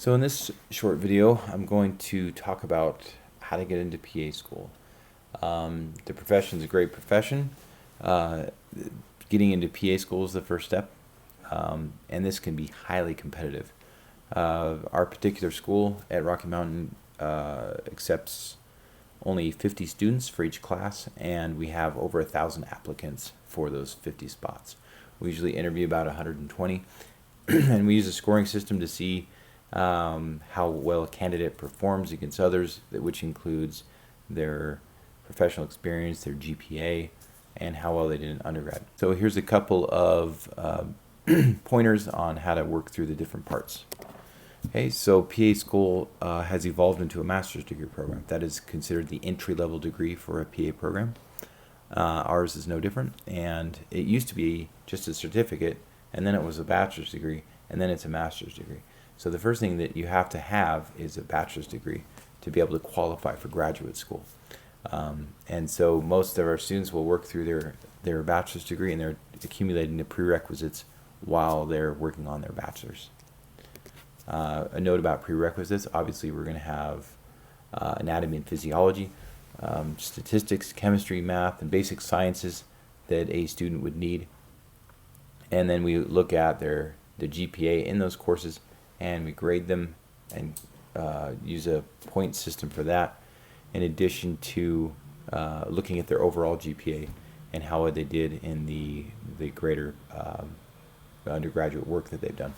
So in this short video, I'm going to talk about how to get into PA school. The profession is a great profession. Getting into PA school is the first step, and this can be highly competitive. Our particular school at Rocky Mountain accepts only 50 students for each class, and we have over 1,000 applicants for those 50 spots. We usually interview about 120, and we use a scoring system to see how well a candidate performs against others, which includes their professional experience, their GPA, and how well they did in undergrad. So here's a couple of pointers on how to work through the different parts. Okay, so PA school has evolved into a master's degree program. That is considered the entry-level degree for a PA program. Ours is no different, and it used to be just a certificate, and then it was a bachelor's degree, and then it's a master's degree. So the first thing that you have to have is a bachelor's degree to be able to qualify for graduate school. And so most of our students will work through their bachelor's degree, and they're accumulating the prerequisites while they're working on their bachelor's. A note about prerequisites: obviously we're going to have anatomy and physiology, statistics, chemistry, math, and basic sciences that a student would need. And then we look at the GPA in those courses, and we grade them and use a point system for that, in addition to looking at their overall GPA and how they did in the greater undergraduate work that they've done.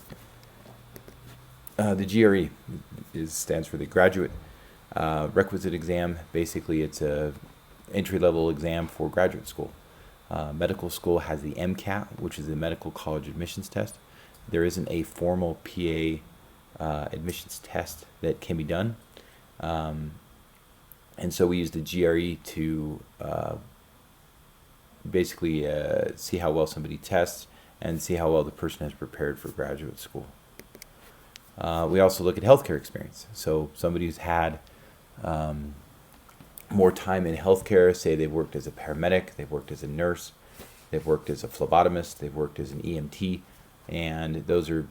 The GRE stands for the Graduate Requisite Exam. Basically, it's a entry-level exam for graduate school. Medical school has the MCAT, which is the Medical College Admissions Test. There isn't a formal PA admissions test that can be done. And so we use the GRE to basically see how well somebody tests and see how well the person has prepared for graduate school. We also look at healthcare experience. So somebody who's had more time in healthcare, say they've worked as a paramedic, they've worked as a nurse, they've worked as a phlebotomist, they've worked as an EMT, and those are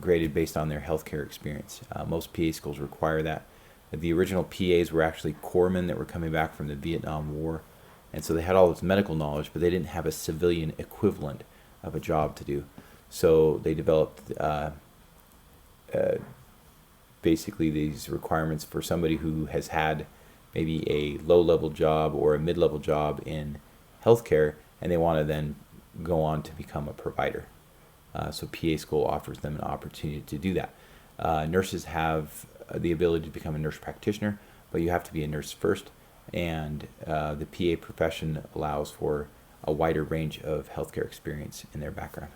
graded based on their healthcare experience. Most PA schools require that. The original PAs were actually corpsmen that were coming back from the Vietnam War, and so they had all this medical knowledge, but they didn't have a civilian equivalent of a job to do. So they developed basically these requirements for somebody who has had maybe a low-level job or a mid-level job in healthcare, and they want to then go on to become a provider. So PA school offers them an opportunity to do that. Nurses have the ability to become a nurse practitioner, but you have to be a nurse first, and the PA profession allows for a wider range of healthcare experience in their background.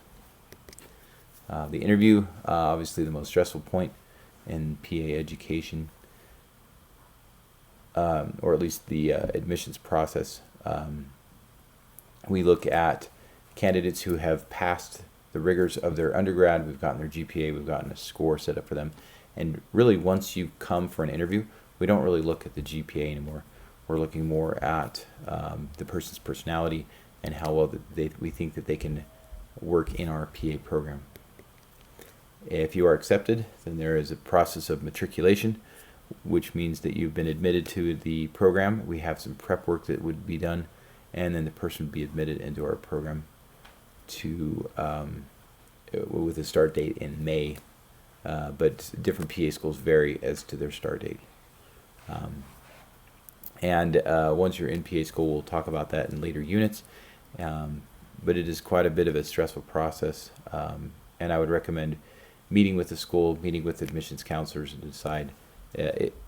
The interview, obviously the most stressful point in PA education, or at least the admissions process. We look at candidates who have passed the rigors of their undergrad. We've gotten their GPA, we've gotten a score set up for them. And really, once you come for an interview, we don't really look at the GPA anymore. We're looking more at the person's personality and how well we think that they can work in our PA program. If you are accepted, then there is a process of matriculation, which means that you've been admitted to the program. We have some prep work that would be done, and then the person would be admitted into our program with a start date in May. But different PA schools vary as to their start date. Once you're in PA school, we'll talk about that in later units. But it is quite a bit of a stressful process, and I would recommend meeting with the school, meeting with admissions counselors, and decide,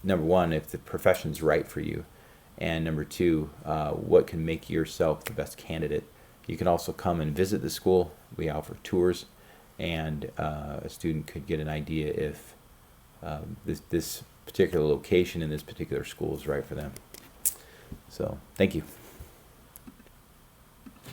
number one, if the profession's right for you, and number two, what can make yourself the best candidate. You can also come and visit the school. We offer tours, and a student could get an idea if this particular location in this particular school is right for them. So, thank you.